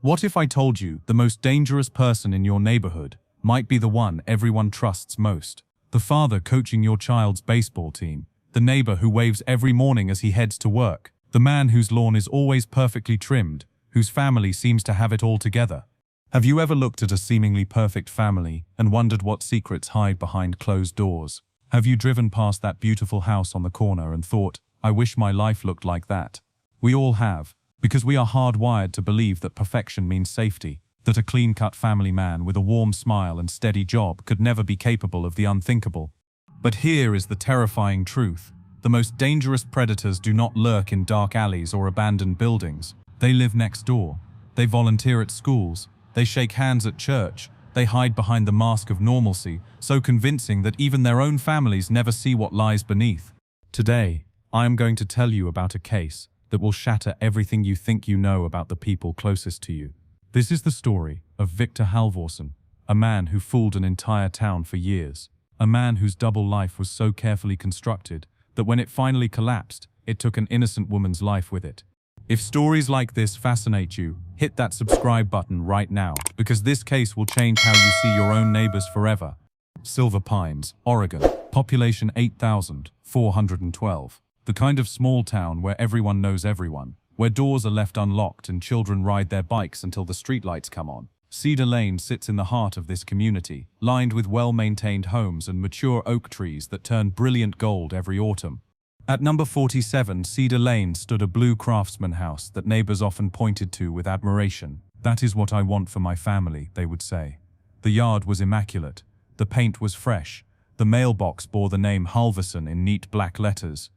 What if I told you the most dangerous person in your neighborhood might be the one everyone trusts most? The father coaching your child's baseball team, the neighbor who waves every morning as he heads to work, the man whose lawn is always perfectly trimmed, whose family seems to have it all together. Have you ever looked at a seemingly perfect family and wondered what secrets hide behind closed doors? Have you driven past that beautiful house on the corner and thought, I wish my life looked like that? We all have, because we are hardwired to believe that perfection means safety, that a clean-cut family man with a warm smile and steady job could never be capable of the unthinkable. But here is the terrifying truth. The most dangerous predators do not lurk in dark alleys or abandoned buildings. They live next door. They volunteer at schools. They shake hands at church. They hide behind the mask of normalcy, so convincing that even their own families never see what lies beneath. Today, I am going to tell you about a case that will shatter everything you think you know about the people closest to you. This is the story of Victor Halvorsen, a man who fooled an entire town for years. A man whose double life was so carefully constructed that when it finally collapsed, it took an innocent woman's life with it. If stories like this fascinate you, hit that subscribe button right now, because this case will change how you see your own neighbors forever. Silver Pines, Oregon, population 8,412. The kind of small town where everyone knows everyone, where doors are left unlocked and children ride their bikes until the streetlights come on. Cedar Lane sits in the heart of this community, lined with well-maintained homes and mature oak trees that turn brilliant gold every autumn. At number 47, Cedar Lane stood a blue craftsman house that neighbors often pointed to with admiration. That is what I want for my family, they would say. The yard was immaculate. The paint was fresh. The mailbox bore the name Halvorsen in neat black letters.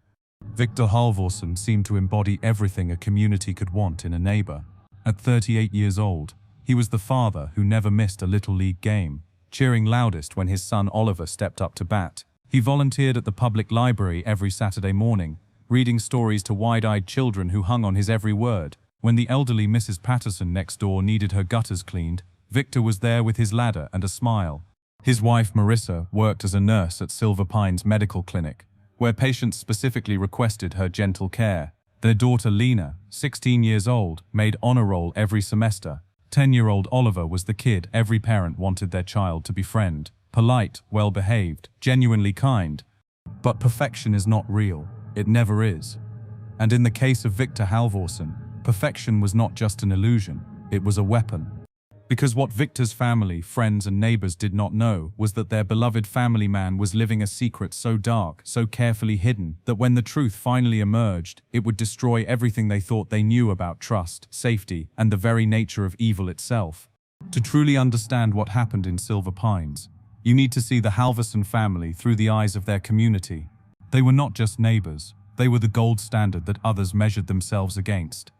Victor Halvorsen seemed to embody everything a community could want in a neighbor. At 38 years old, he was the father who never missed a Little League game, cheering loudest when his son Oliver stepped up to bat. He volunteered at the public library every Saturday morning, reading stories to wide-eyed children who hung on his every word. When the elderly Mrs. Patterson next door needed her gutters cleaned, Victor was there with his ladder and a smile. His wife Marissa worked as a nurse at Silver Pines Medical Clinic, where patients specifically requested her gentle care. Their daughter Lena, 16 years old, made honor roll every semester. 10-year-old Oliver was the kid every parent wanted their child to befriend. Polite, well-behaved, genuinely kind. But perfection is not real. It never is. And in the case of Victor Halvorsen, perfection was not just an illusion, it was a weapon. Because what Victor's family, friends and neighbors did not know was that their beloved family man was living a secret so dark, so carefully hidden, that when the truth finally emerged, it would destroy everything they thought they knew about trust, safety, and the very nature of evil itself. To truly understand what happened in Silver Pines, you need to see the Halvorsen family through the eyes of their community. They were not just neighbors, they were the gold standard that others measured themselves against.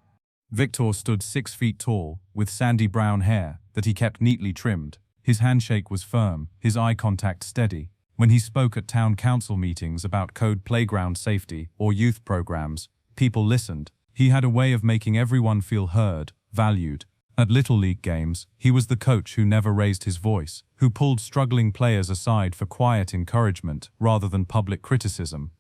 Victor stood 6 feet tall, with sandy brown hair that he kept neatly trimmed. His handshake was firm, his eye contact steady. When he spoke at town council meetings about code playground safety or youth programs, people listened. He had a way of making everyone feel heard, valued. At Little League games, he was the coach who never raised his voice, who pulled struggling players aside for quiet encouragement rather than public criticism.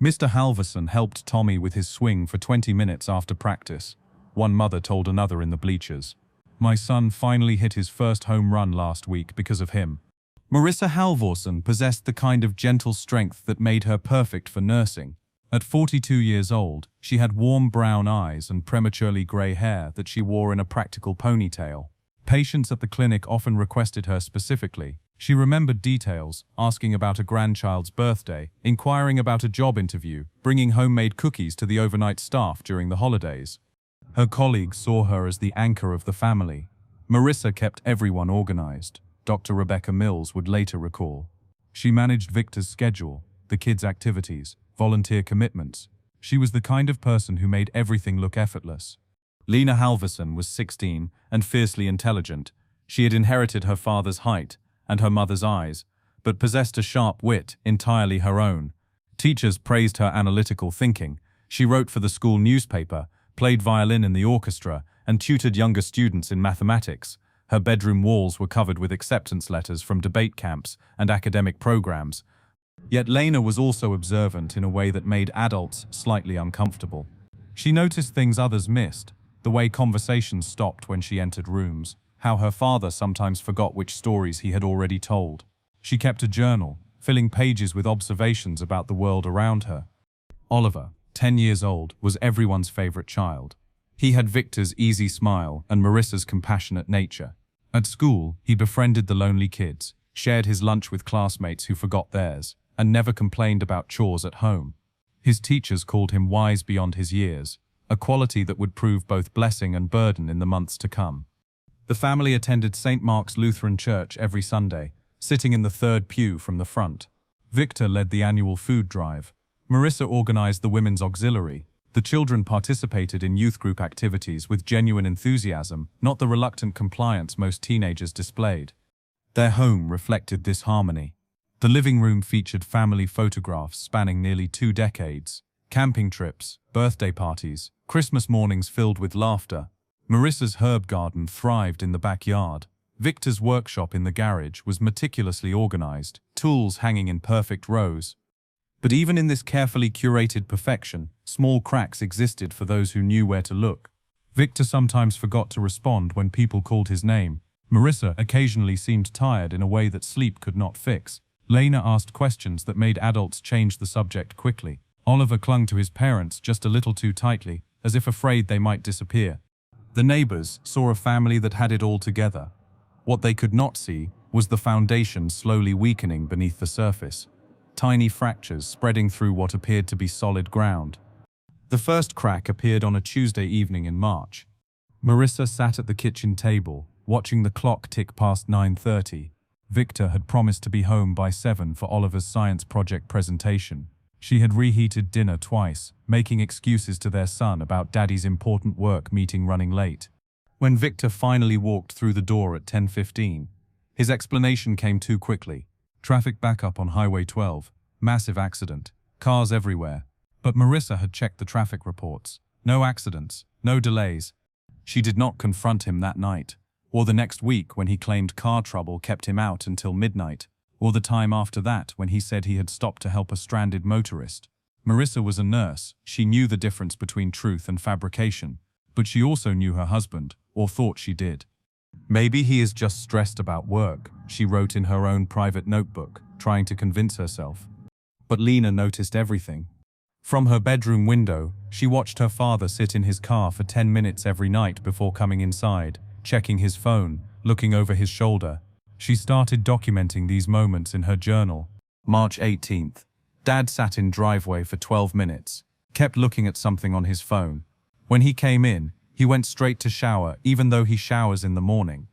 Mr. Halvorsen helped Tommy with his swing for 20 minutes after practice. One mother told another in the bleachers. My son finally hit his first home run last week because of him. Marissa Halvorsen possessed the kind of gentle strength that made her perfect for nursing. At 42 years old, she had warm brown eyes and prematurely gray hair that she wore in a practical ponytail. Patients at the clinic often requested her specifically. She remembered details, asking about a grandchild's birthday, inquiring about a job interview, bringing homemade cookies to the overnight staff during the holidays. Her colleagues saw her as the anchor of the family. Marissa kept everyone organized, Dr. Rebecca Mills would later recall. She managed Victor's schedule, the kids' activities, volunteer commitments. She was the kind of person who made everything look effortless. Lena Halvorsen was 16 and fiercely intelligent. She had inherited her father's height and her mother's eyes, but possessed a sharp wit entirely her own. Teachers praised her analytical thinking. She wrote for the school newspaper, played violin in the orchestra, and tutored younger students in mathematics. Her bedroom walls were covered with acceptance letters from debate camps and academic programs. Yet Lena was also observant in a way that made adults slightly uncomfortable. She noticed things others missed, The way conversations stopped when she entered rooms, how her father sometimes forgot which stories he had already told. She kept a journal, filling pages with observations about the world around her. Oliver, 10 years old, was everyone's favorite child. He had Victor's easy smile and Marissa's compassionate nature. At school, he befriended the lonely kids, shared his lunch with classmates who forgot theirs, and never complained about chores at home. His teachers called him wise beyond his years, a quality that would prove both blessing and burden in the months to come. The family attended St. Mark's Lutheran Church every Sunday, sitting in the third pew from the front. Victor led the annual food drive. Marissa organized the women's auxiliary. The children participated in youth group activities with genuine enthusiasm, not the reluctant compliance most teenagers displayed. Their home reflected this harmony. The living room featured family photographs spanning nearly 2 decades, camping trips, birthday parties, Christmas mornings filled with laughter. Marissa's herb garden thrived in the backyard. Victor's workshop in the garage was meticulously organized, tools hanging in perfect rows. But even in this carefully curated perfection, small cracks existed for those who knew where to look. Victor sometimes forgot to respond when people called his name. Marissa occasionally seemed tired in a way that sleep could not fix. Lena asked questions that made adults change the subject quickly. Oliver clung to his parents just a little too tightly, as if afraid they might disappear. The neighbors saw a family that had it all together. What they could not see was the foundation slowly weakening beneath the surface. Tiny fractures spreading through what appeared to be solid ground. The first crack appeared on a Tuesday evening in March. Marissa sat at the kitchen table, watching the clock tick past 9:30. Victor had promised to be home by 7 for Oliver's science project presentation. She had reheated dinner twice, making excuses to their son about Daddy's important work meeting running late. When Victor finally walked through the door at 10:15, his explanation came too quickly. Traffic backup on Highway 12, massive accident, cars everywhere. But Marissa had checked the traffic reports. No accidents, no delays. She did not confront him that night, or the next week when he claimed car trouble kept him out until midnight, or the time after that when he said he had stopped to help a stranded motorist. Marissa was a nurse. She knew the difference between truth and fabrication, but she also knew her husband, or thought she did. Maybe he is just stressed about work, she wrote in her own private notebook, trying to convince herself. But Lena noticed everything. From her bedroom window, she watched her father sit in his car for 10 minutes every night before coming inside, checking his phone, looking over his shoulder. She started documenting these moments in her journal. March 18th. Dad sat in driveway for 12 minutes, kept looking at something on his phone. When he came in, he went straight to shower, even though he showers in the morning.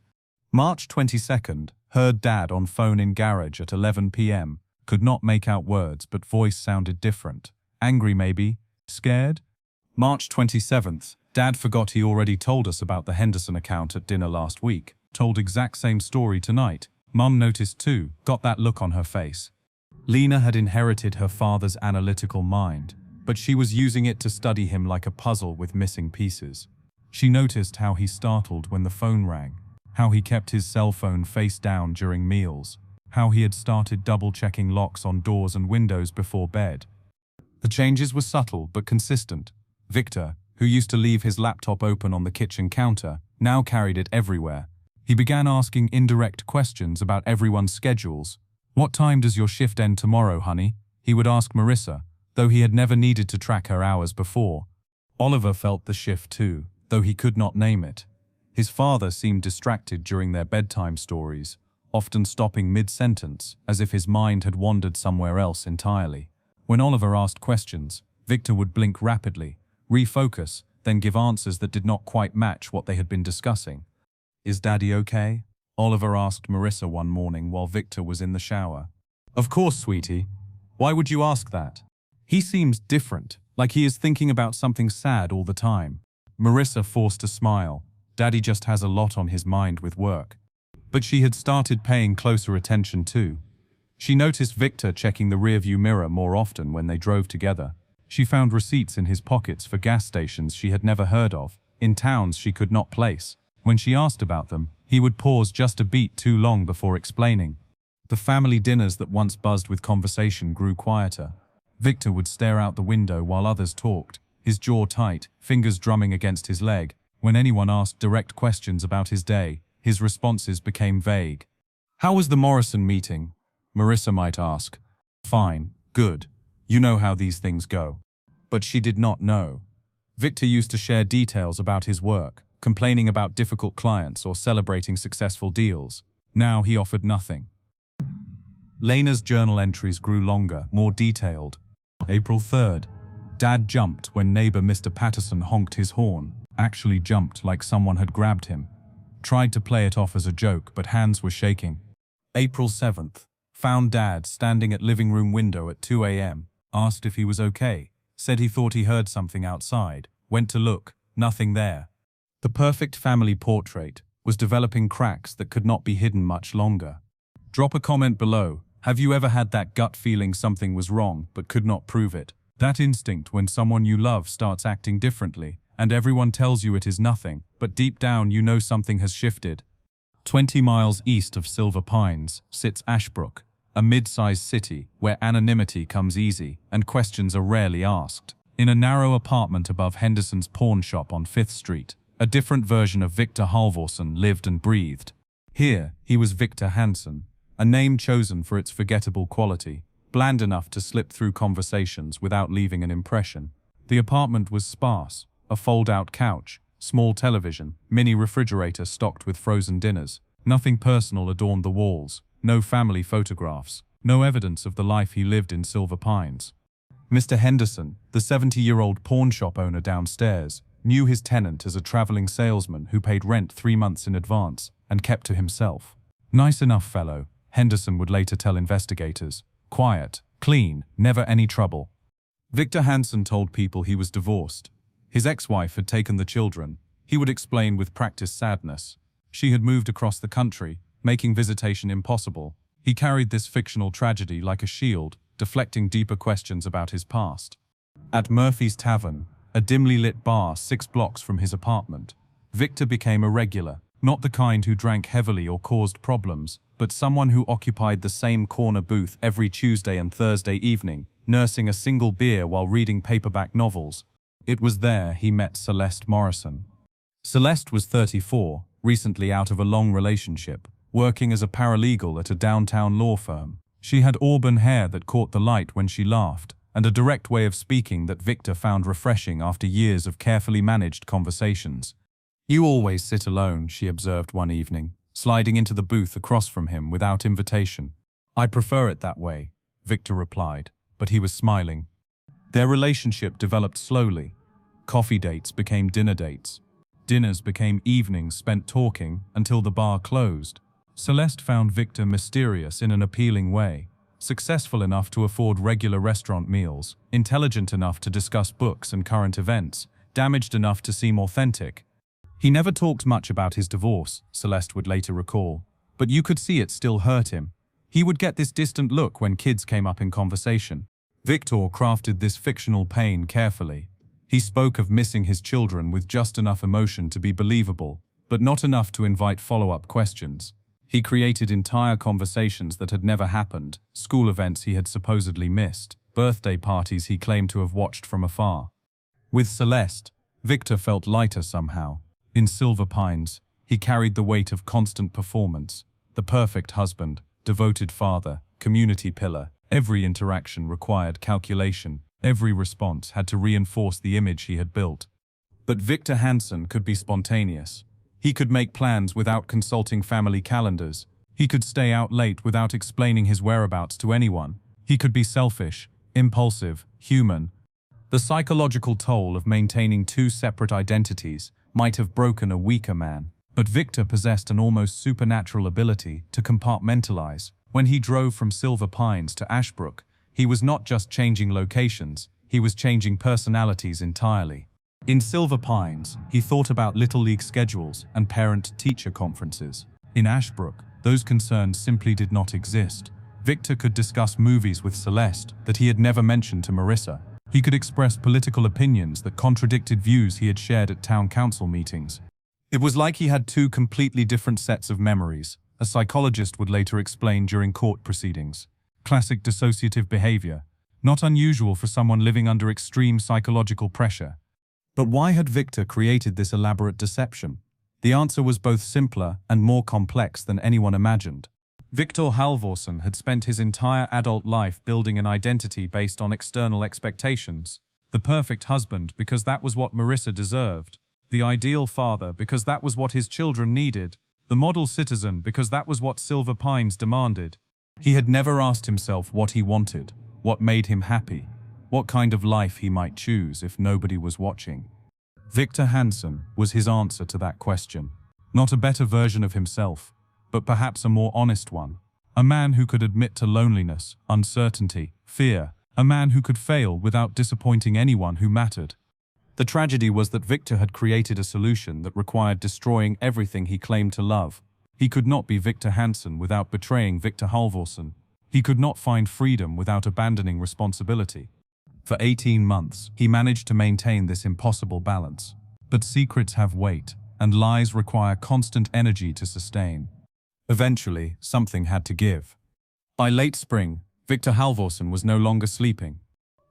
March 22nd, heard Dad on phone in garage at 11 p.m. Could not make out words, but voice sounded different. Angry maybe? Scared? March 27th, Dad forgot he already told us about the Henderson account at dinner last week. Told exact same story tonight. Mum noticed too, got that look on her face. Lena had inherited her father's analytical mind, but she was using it to study him like a puzzle with missing pieces. She noticed how he startled when the phone rang, how he kept his cell phone face down during meals, how he had started double-checking locks on doors and windows before bed. The changes were subtle but consistent. Victor, who used to leave his laptop open on the kitchen counter, now carried it everywhere. He began asking indirect questions about everyone's schedules. "What time does your shift end tomorrow, honey?" he would ask Marissa, though he had never needed to track her hours before. Oliver felt the shift too, though he could not name it. His father seemed distracted during their bedtime stories, often stopping mid-sentence, as if his mind had wandered somewhere else entirely. When Oliver asked questions, Victor would blink rapidly, refocus, then give answers that did not quite match what they had been discussing. "Is Daddy okay?" Oliver asked Marissa one morning while Victor was in the shower. "Of course, sweetie. Why would you ask that? He seems different, like he is thinking about something sad all the time." Marissa forced a smile. Daddy just has a lot on his mind with work. But she had started paying closer attention too. She noticed Victor checking the rearview mirror more often when they drove together. She found receipts in his pockets for gas stations she had never heard of, in towns she could not place. When she asked about them, he would pause just a beat too long before explaining. The family dinners that once buzzed with conversation grew quieter. Victor would stare out the window while others talked, his jaw tight, fingers drumming against his leg. When anyone asked direct questions about his day, his responses became vague. "How was the Morrison meeting?" Marissa might ask. "Fine, good. You know how these things go." But she did not know. Victor used to share details about his work, complaining about difficult clients or celebrating successful deals. Now he offered nothing. Lena's journal entries grew longer, more detailed. April 3rd. Dad jumped when neighbor Mr. Patterson honked his horn. Actually jumped like someone had grabbed him. Tried to play it off as a joke, but hands were shaking. April 7th. Found Dad standing at living room window at 2 a.m. Asked if he was okay. Said he thought he heard something outside. Went to look. Nothing there. The perfect family portrait was developing cracks that could not be hidden much longer. Drop a comment below. Have you ever had that gut feeling something was wrong but could not prove it? That instinct when someone you love starts acting differently, and everyone tells you it is nothing, but deep down you know something has shifted. 20 miles east of Silver Pines sits Ashbrook, a mid-sized city where anonymity comes easy and questions are rarely asked. In a narrow apartment above Henderson's pawn shop on 5th Street, a different version of Victor Halvorsen lived and breathed. Here, he was Victor Hansen, a name chosen for its forgettable quality, bland enough to slip through conversations without leaving an impression. The apartment was sparse, a fold-out couch, small television, mini refrigerator stocked with frozen dinners. Nothing personal adorned the walls, no family photographs, no evidence of the life he lived in Silver Pines. Mr. Henderson, the 70-year-old pawn shop owner downstairs, knew his tenant as a traveling salesman who paid rent 3 months in advance and kept to himself. Nice enough fellow, Henderson would later tell investigators. Quiet, clean, never any trouble. Victor Hansen told people he was divorced. His ex-wife had taken the children. He would explain with practiced sadness. She had moved across the country, making visitation impossible. He carried this fictional tragedy like a shield, deflecting deeper questions about his past. At Murphy's Tavern, a dimly lit bar 6 blocks from his apartment, Victor became a regular, not the kind who drank heavily or caused problems, but someone who occupied the same corner booth every Tuesday and Thursday evening, nursing a single beer while reading paperback novels. It was there he met Celeste Morrison. Celeste was 34, recently out of a long relationship, working as a paralegal at a downtown law firm. She had auburn hair that caught the light when she laughed, and a direct way of speaking that Victor found refreshing after years of carefully managed conversations. "You always sit alone," she observed one evening, sliding into the booth across from him without invitation. "I prefer it that way," Victor replied, but he was smiling. Their relationship developed slowly. Coffee dates became dinner dates. Dinners became evenings spent talking until the bar closed. Celeste found Victor mysterious in an appealing way, successful enough to afford regular restaurant meals, intelligent enough to discuss books and current events, damaged enough to seem authentic. He never talked much about his divorce, Celeste would later recall, but you could see it still hurt him. He would get this distant look when kids came up in conversation. Victor crafted this fictional pain carefully. He spoke of missing his children with just enough emotion to be believable, but not enough to invite follow-up questions. He created entire conversations that had never happened, school events he had supposedly missed, birthday parties he claimed to have watched from afar. With Celeste, Victor felt lighter somehow. In Silver Pines, he carried the weight of constant performance, the perfect husband, devoted father, community pillar. Every interaction required calculation. Every response had to reinforce the image he had built. But Victor Hansen could be spontaneous. He could make plans without consulting family calendars. He could stay out late without explaining his whereabouts to anyone. He could be selfish, impulsive, human. The psychological toll of maintaining 2 separate identities might have broken a weaker man. But Victor possessed an almost supernatural ability to compartmentalize. When he drove from Silver Pines to Ashbrook, he was not just changing locations, he was changing personalities entirely. In Silver Pines, he thought about Little League schedules and parent-teacher conferences. In Ashbrook, those concerns simply did not exist. Victor could discuss movies with Celeste that he had never mentioned to Marissa. He could express political opinions that contradicted views he had shared at town council meetings. It was like he had 2 completely different sets of memories, a psychologist would later explain during court proceedings. Classic dissociative behavior, not unusual for someone living under extreme psychological pressure. But why had Victor created this elaborate deception? The answer was both simpler and more complex than anyone imagined. Victor Halvorsen had spent his entire adult life building an identity based on external expectations. The perfect husband because that was what Marissa deserved. The ideal father because that was what his children needed. The model citizen because that was what Silver Pines demanded. He had never asked himself what he wanted, what made him happy, what kind of life he might choose if nobody was watching. Victor Hansen was his answer to that question. Not a better version of himself, but perhaps a more honest one. A man who could admit to loneliness, uncertainty, fear. A man who could fail without disappointing anyone who mattered. The tragedy was that Victor had created a solution that required destroying everything he claimed to love. He could not be Victor Hansen without betraying Victor Halvorsen. He could not find freedom without abandoning responsibility. For 18 months, he managed to maintain this impossible balance. But secrets have weight, and lies require constant energy to sustain. Eventually, something had to give. By late spring, Victor Halvorsen was no longer sleeping.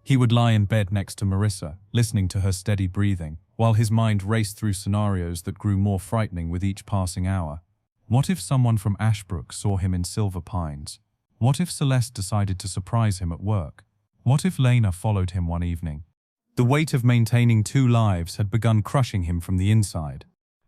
He would lie in bed next to Marissa, listening to her steady breathing, while his mind raced through scenarios that grew more frightening with each passing hour. What if someone from Ashbrook saw him in Silver Pines? What if Celeste decided to surprise him at work? What if Lena followed him one evening? The weight of maintaining two lives had begun crushing him from the inside.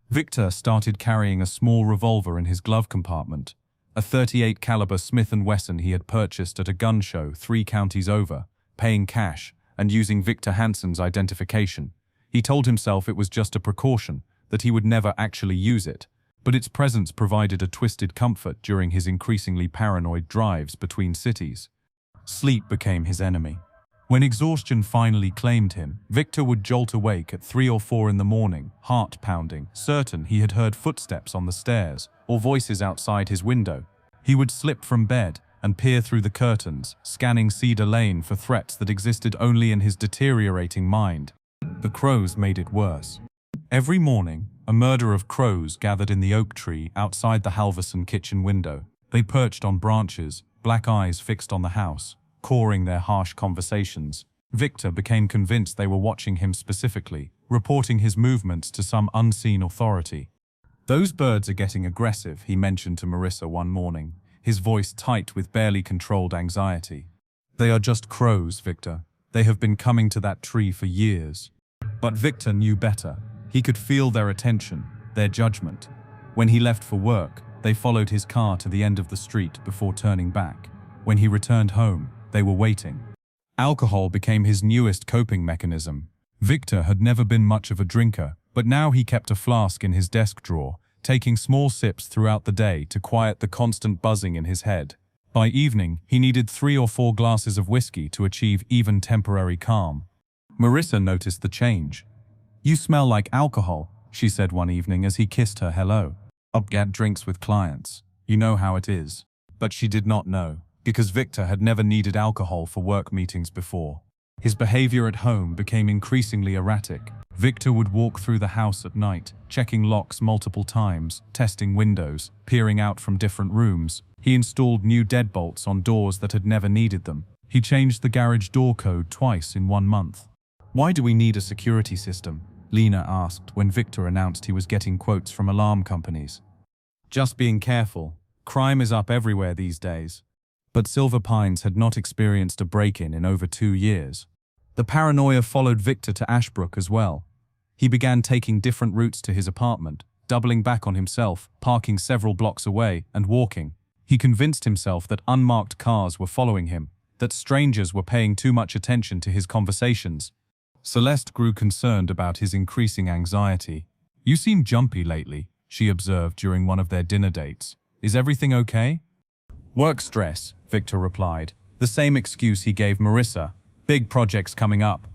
Victor started carrying a small revolver in his glove compartment, a .38 caliber Smith & Wesson he had purchased at a gun show 3 counties over, paying cash and using Victor Hansen's identification. He told himself it was just a precaution, that he would never actually use it, but its presence provided a twisted comfort during his increasingly paranoid drives between cities. Sleep became his enemy. When exhaustion finally claimed him, Victor would jolt awake at 3 or 4 in the morning, heart pounding, certain he had heard footsteps on the stairs or voices outside his window. He would slip from bed and peer through the curtains, scanning Cedar Lane for threats that existed only in his deteriorating mind. The crows made it worse. Every morning, a murder of crows gathered in the oak tree outside the Halvorsen kitchen window. They perched on branches, black eyes fixed on the house, cawing their harsh conversations. Victor became convinced they were watching him specifically, reporting his movements to some unseen authority. "Those birds are getting aggressive," he mentioned to Marissa one morning, his voice tight with barely controlled anxiety. "They are just crows, Victor. They have been coming to that tree for years." But Victor knew better. He could feel their attention, their judgment. When he left for work, they followed his car to the end of the street before turning back. When he returned home, they were waiting. Alcohol became his newest coping mechanism. Victor had never been much of a drinker, but now he kept a flask in his desk drawer, taking small sips throughout the day to quiet the constant buzzing in his head. By evening, he needed 3 or 4 glasses of whiskey to achieve even temporary calm. Marissa noticed the change. "You smell like alcohol," she said one evening as he kissed her hello. "Up get drinks with clients. You know how it is." But she did not know, because Victor had never needed alcohol for work meetings before. His behavior at home became increasingly erratic. Victor would walk through the house at night, checking locks multiple times, testing windows, peering out from different rooms. He installed new deadbolts on doors that had never needed them. He changed the garage door code twice in 1 month. "Why do we need a security system?" Lena asked when Victor announced he was getting quotes from alarm companies. "Just being careful. Crime is up everywhere these days." But Silver Pines had not experienced a break-in in over 2 years. The paranoia followed Victor to Ashbrook as well. He began taking different routes to his apartment, doubling back on himself, parking several blocks away, and walking. He convinced himself that unmarked cars were following him, that strangers were paying too much attention to his conversations. Celeste grew concerned about his increasing anxiety. "You seem jumpy lately," she observed during one of their dinner dates. "Is everything okay?" "Work stress," Victor replied, the same excuse he gave Marissa. "Big projects coming up."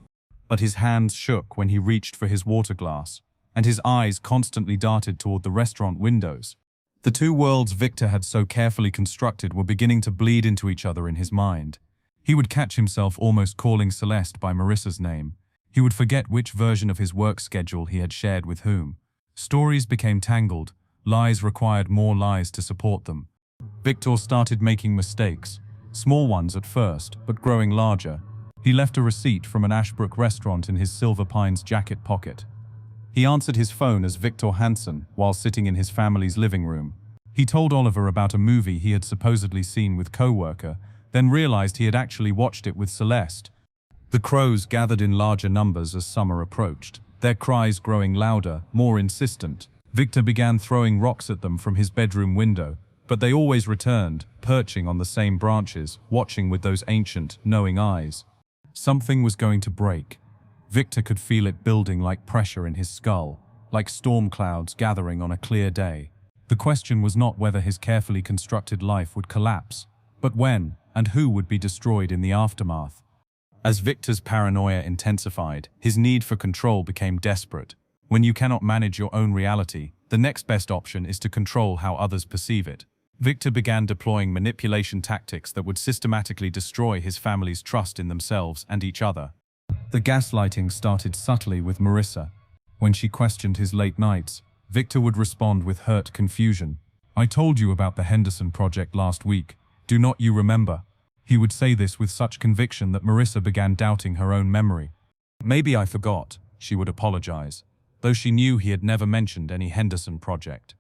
But his hands shook when he reached for his water glass, and his eyes constantly darted toward the restaurant windows. The two worlds Victor had so carefully constructed were beginning to bleed into each other in his mind. He would catch himself almost calling Celeste by Marissa's name. He would forget which version of his work schedule he had shared with whom. Stories became tangled, lies required more lies to support them. Victor started making mistakes, small ones at first, but growing larger. He left a receipt from an Ashbrook restaurant in his Silver Pines jacket pocket. He answered his phone as Victor Hansen while sitting in his family's living room. He told Oliver about a movie he had supposedly seen with co-worker, then realized he had actually watched it with Celeste. The crows gathered in larger numbers as summer approached, their cries growing louder, more insistent. Victor began throwing rocks at them from his bedroom window, but they always returned, perching on the same branches, watching with those ancient, knowing eyes. Something was going to break. Victor could feel it building like pressure in his skull, like storm clouds gathering on a clear day. The question was not whether his carefully constructed life would collapse, but when and who would be destroyed in the aftermath. As Victor's paranoia intensified, his need for control became desperate. When you cannot manage your own reality, the next best option is to control how others perceive it. Victor began deploying manipulation tactics that would systematically destroy his family's trust in themselves and each other. The gaslighting started subtly with Marissa. When she questioned his late nights, Victor would respond with hurt confusion. "I told you about the Henderson project last week. Do not you remember?" He would say this with such conviction that Marissa began doubting her own memory. "Maybe I forgot," she would apologize, though she knew he had never mentioned any Henderson project.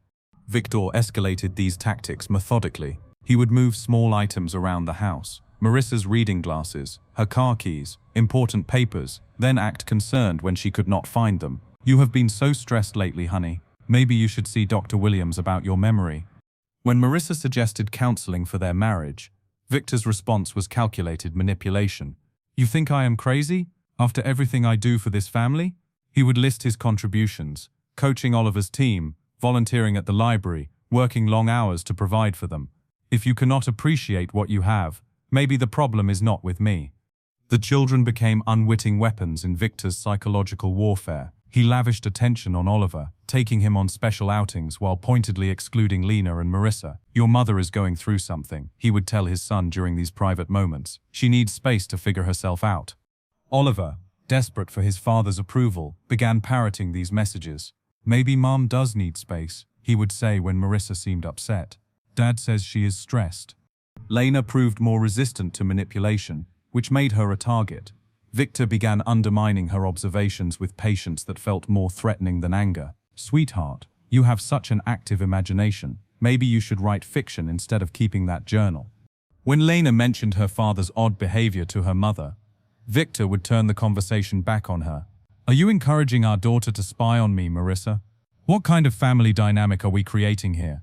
Victor escalated these tactics methodically. He would move small items around the house, Marissa's reading glasses, her car keys, important papers, then act concerned when she could not find them. "You have been so stressed lately, honey. Maybe you should see Dr. Williams about your memory." When Marissa suggested counseling for their marriage, Victor's response was calculated manipulation. "You think I am crazy? After everything I do for this family?" He would list his contributions, coaching Oliver's team, volunteering at the library, working long hours to provide for them. "If you cannot appreciate what you have, maybe the problem is not with me." The children became unwitting weapons in Victor's psychological warfare. He lavished attention on Oliver, taking him on special outings while pointedly excluding Lena and Marissa. "Your mother is going through something," he would tell his son during these private moments. "She needs space to figure herself out." Oliver, desperate for his father's approval, began parroting these messages. "Maybe Mom does need space," he would say when Marissa seemed upset. "Dad says she is stressed." Lena proved more resistant to manipulation, which made her a target. Victor began undermining her observations with patience that felt more threatening than anger. "Sweetheart, you have such an active imagination. Maybe you should write fiction instead of keeping that journal." When Lena mentioned her father's odd behavior to her mother, Victor would turn the conversation back on her. "Are you encouraging our daughter to spy on me, Marissa? What kind of family dynamic are we creating here?"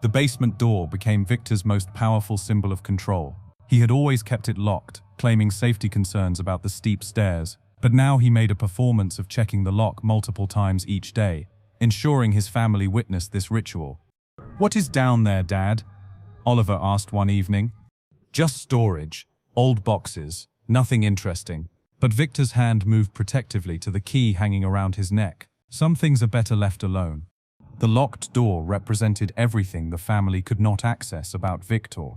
The basement door became Victor's most powerful symbol of control. He had always kept it locked, claiming safety concerns about the steep stairs, but now he made a performance of checking the lock multiple times each day, ensuring his family witnessed this ritual. "What is down there, Dad?" Oliver asked one evening. "Just storage, old boxes, nothing interesting." But Victor's hand moved protectively to the key hanging around his neck. "Some things are better left alone." The locked door represented everything the family could not access about Victor.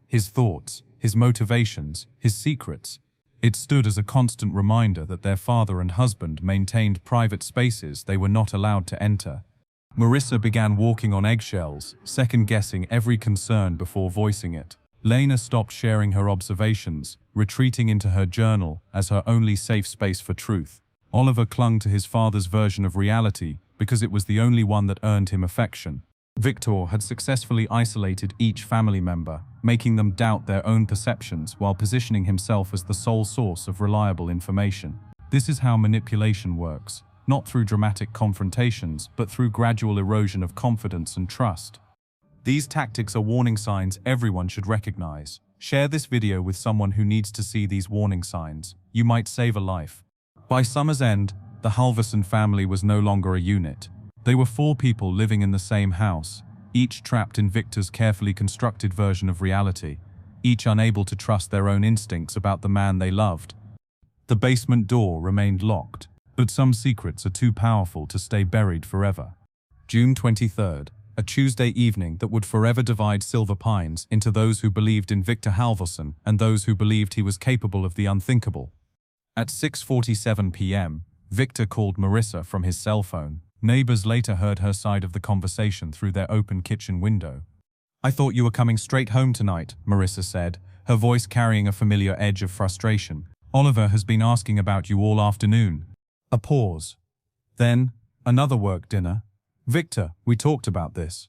His thoughts, his motivations, his secrets. It stood as a constant reminder that their father and husband maintained private spaces they were not allowed to enter. Marissa began walking on eggshells, second-guessing every concern before voicing it. Lena stopped sharing her observations, retreating into her journal as her only safe space for truth. Oliver clung to his father's version of reality because it was the only one that earned him affection. Victor had successfully isolated each family member, making them doubt their own perceptions while positioning himself as the sole source of reliable information. This is how manipulation works, not through dramatic confrontations, but through gradual erosion of confidence and trust. These tactics are warning signs everyone should recognize. Share this video with someone who needs to see these warning signs. You might save a life. By summer's end, the Halverson family was no longer a unit. They were 4 people living in the same house, each trapped in Victor's carefully constructed version of reality, each unable to trust their own instincts about the man they loved. The basement door remained locked, but some secrets are too powerful to stay buried forever. June 23rd. A Tuesday evening that would forever divide Silver Pines into those who believed in Victor Halverson and those who believed he was capable of the unthinkable. At 6:47 p.m., Victor called Marissa from his cell phone. Neighbors later heard her side of the conversation through their open kitchen window. "I thought you were coming straight home tonight," Marissa said, her voice carrying a familiar edge of frustration. Oliver has been asking about you all afternoon. A pause. Then, another work dinner. Victor, we talked about this.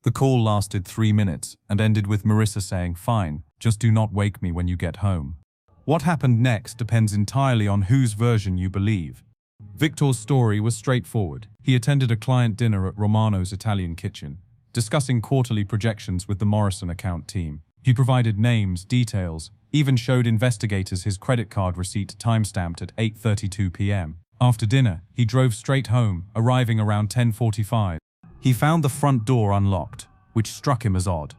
The call lasted 3 minutes and ended with Marissa saying, "Fine, just do not wake me when you get home." What happened next depends entirely on whose version you believe. Victor's story was straightforward. He attended a client dinner at Romano's Italian Kitchen, discussing quarterly projections with the Morrison account team. He provided names, details, even showed investigators his credit card receipt timestamped at 8:32 p.m. After dinner, he drove straight home, arriving around 10:45. He found the front door unlocked, which struck him as odd.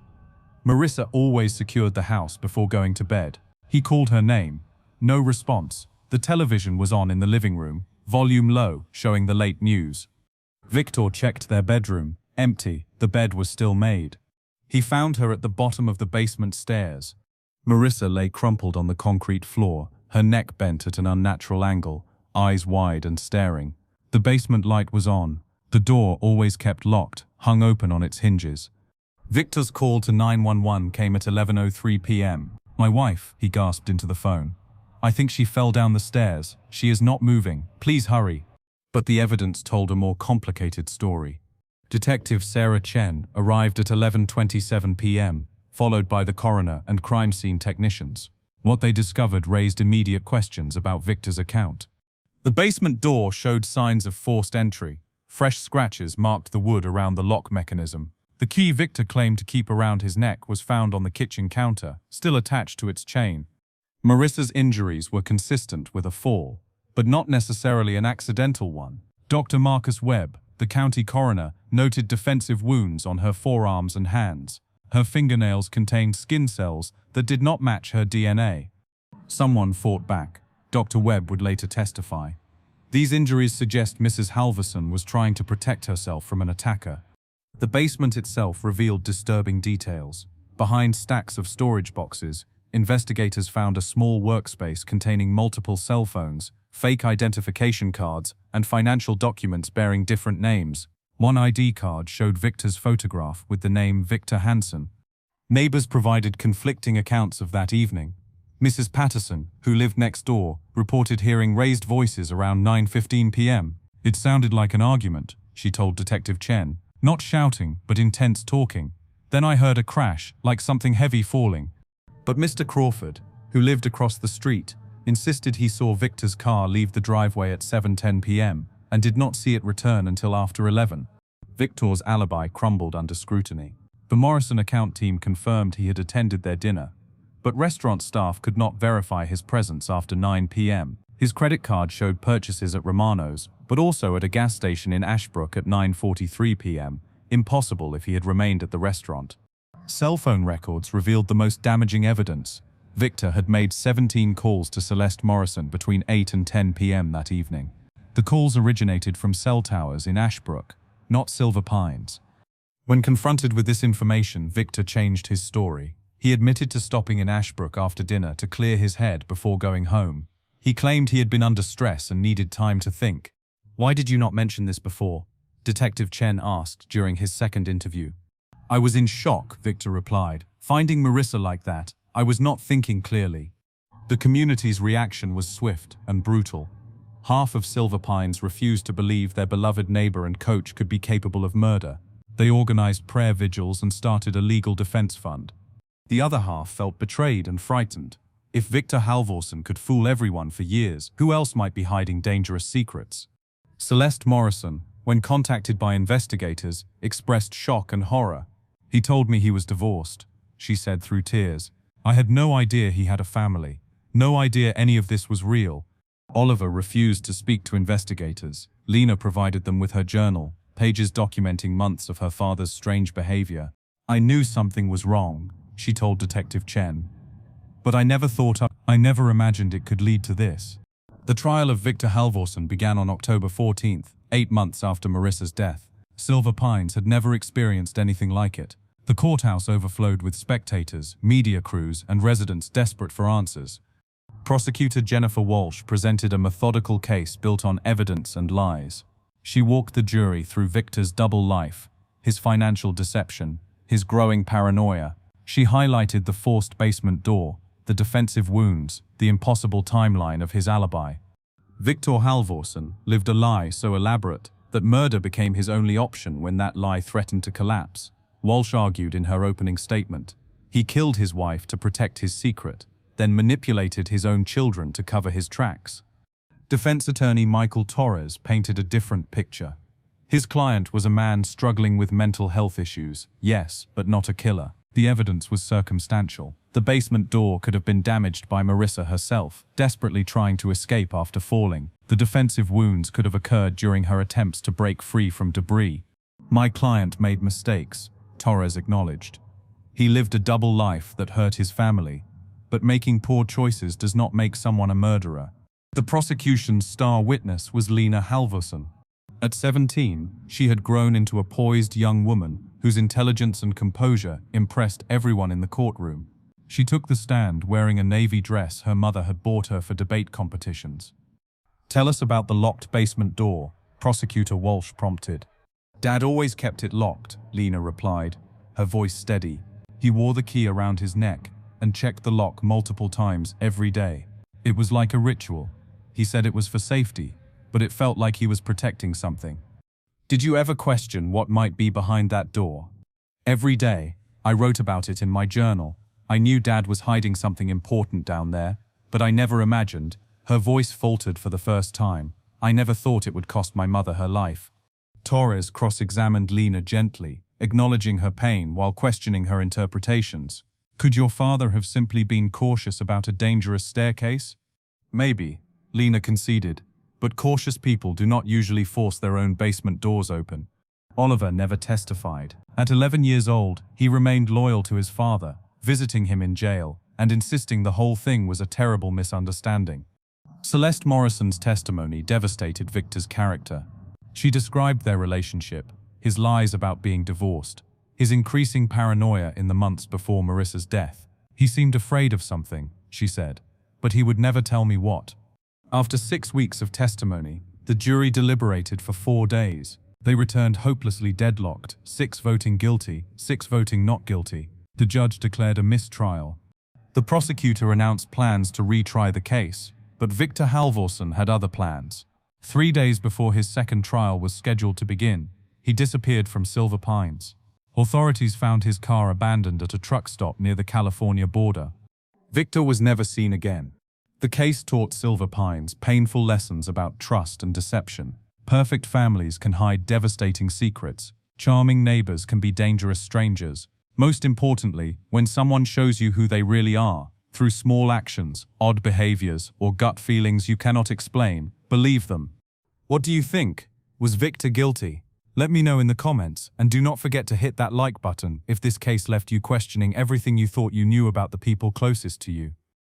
Marissa always secured the house before going to bed. He called her name. No response. The television was on in the living room, volume low, showing the late news. Victor checked their bedroom. Empty. The bed was still made. He found her at the bottom of the basement stairs. Marissa lay crumpled on the concrete floor, her neck bent at an unnatural angle, eyes wide and staring. The basement light was on. The door, always kept locked, hung open on its hinges. Victor's call to 911 came at 11:03 p.m. "My wife," he gasped into the phone. "I think she fell down the stairs. She is not moving. Please hurry." But the evidence told a more complicated story. Detective Sarah Chen arrived at 11:27 p.m., followed by the coroner and crime scene technicians. What they discovered raised immediate questions about Victor's account. The basement door showed signs of forced entry. Fresh scratches marked the wood around the lock mechanism. The key Victor claimed to keep around his neck was found on the kitchen counter, still attached to its chain. Marissa's injuries were consistent with a fall, but not necessarily an accidental one. Dr. Marcus Webb, the county coroner, noted defensive wounds on her forearms and hands. Her fingernails contained skin cells that did not match her DNA. Someone fought back, Dr. Webb would later testify. These injuries suggest Mrs. Halverson was trying to protect herself from an attacker. The basement itself revealed disturbing details. Behind stacks of storage boxes, investigators found a small workspace containing multiple cell phones, fake identification cards, and financial documents bearing different names. One ID card showed Victor's photograph with the name Victor Hansen. Neighbors provided conflicting accounts of that evening. Mrs. Patterson, who lived next door, reported hearing raised voices around 9:15 p.m. "It sounded like an argument," she told Detective Chen. "Not shouting, but intense talking. Then I heard a crash, like something heavy falling." But Mr. Crawford, who lived across the street, insisted he saw Victor's car leave the driveway at 7:10 p.m. and did not see it return until after 11. Victor's alibi crumbled under scrutiny. The Morrison account team confirmed he had attended their dinner, but restaurant staff could not verify his presence after 9 p.m. His credit card showed purchases at Romano's, but also at a gas station in Ashbrook at 9:43 p.m., impossible if he had remained at the restaurant. Cell phone records revealed the most damaging evidence. Victor had made 17 calls to Celeste Morrison between 8 and 10 p.m. that evening. The calls originated from cell towers in Ashbrook, not Silver Pines. When confronted with this information, Victor changed his story. He admitted to stopping in Ashbrook after dinner to clear his head before going home. He claimed he had been under stress and needed time to think. "Why did you not mention this before?" Detective Chen asked during his second interview. "I was in shock," Victor replied. "Finding Marissa like that, I was not thinking clearly." The community's reaction was swift and brutal. Half of Silver Pines refused to believe their beloved neighbor and coach could be capable of murder. They organized prayer vigils and started a legal defense fund. The other half felt betrayed and frightened. If Victor Halvorsen could fool everyone for years, who else might be hiding dangerous secrets? Celeste Morrison, when contacted by investigators, expressed shock and horror. "He told me he was divorced," she said through tears. "I had no idea he had a family. No idea any of this was real." Oliver refused to speak to investigators. Lena provided them with her journal, pages documenting months of her father's strange behavior. "I knew something was wrong," she told Detective Chen. "But I never imagined it could lead to this." The trial of Victor Halvorsen began on October 14th, 8 months after Marissa's death. Silver Pines had never experienced anything like it. The courthouse overflowed with spectators, media crews, and residents desperate for answers. Prosecutor Jennifer Walsh presented a methodical case built on evidence and lies. She walked the jury through Victor's double life, his financial deception, his growing paranoia. She highlighted the forced basement door, the defensive wounds, the impossible timeline of his alibi. Victor Halvorsen lived a lie so elaborate that murder became his only option when that lie threatened to collapse. Walsh argued in her opening statement. He killed his wife to protect his secret, then manipulated his own children to cover his tracks. Defense attorney Michael Torres painted a different picture. His client was a man struggling with mental health issues, yes, but not a killer. The evidence was circumstantial. The basement door could have been damaged by Marissa herself, desperately trying to escape after falling. The defensive wounds could have occurred during her attempts to break free from debris. My client made mistakes, Torres acknowledged. He lived a double life that hurt his family, but making poor choices does not make someone a murderer. The prosecution's star witness was Lena Halvorsen. At 17, she had grown into a poised young woman whose intelligence and composure impressed everyone in the courtroom. She took the stand wearing a navy dress her mother had bought her for debate competitions. "Tell us about the locked basement door," Prosecutor Walsh prompted. "Dad always kept it locked," Lena replied, her voice steady. "He wore the key around his neck and checked the lock multiple times every day. It was like a ritual. He said it was for safety, but it felt like he was protecting something." "Did you ever question what might be behind that door?" "Every day. I wrote about it in my journal. I knew Dad was hiding something important down there, but I never imagined." Her voice faltered for the first time. "I never thought it would cost my mother her life." Torres cross-examined Lena gently, acknowledging her pain while questioning her interpretations. "Could your father have simply been cautious about a dangerous staircase?" "Maybe," Lena conceded, "but cautious people do not usually force their own basement doors open." Oliver never testified. At 11 years old, he remained loyal to his father, visiting him in jail, and insisting the whole thing was a terrible misunderstanding. Celeste Morrison's testimony devastated Victor's character. She described their relationship, his lies about being divorced, his increasing paranoia in the months before Marissa's death. "He seemed afraid of something," she said, "but he would never tell me what." After 6 weeks of testimony, the jury deliberated for 4 days. They returned hopelessly deadlocked, 6 voting guilty, 6 voting not guilty. The judge declared a mistrial. The prosecutor announced plans to retry the case, but Victor Halvorsen had other plans. 3 days before his second trial was scheduled to begin, he disappeared from Silver Pines. Authorities found his car abandoned at a truck stop near the California border. Victor was never seen again. The case taught Silver Pines painful lessons about trust and deception. Perfect families can hide devastating secrets. Charming neighbors can be dangerous strangers. Most importantly, when someone shows you who they really are, through small actions, odd behaviors, or gut feelings you cannot explain, believe them. What do you think? Was Victor guilty? Let me know in the comments, and do not forget to hit that like button if this case left you questioning everything you thought you knew about the people closest to you.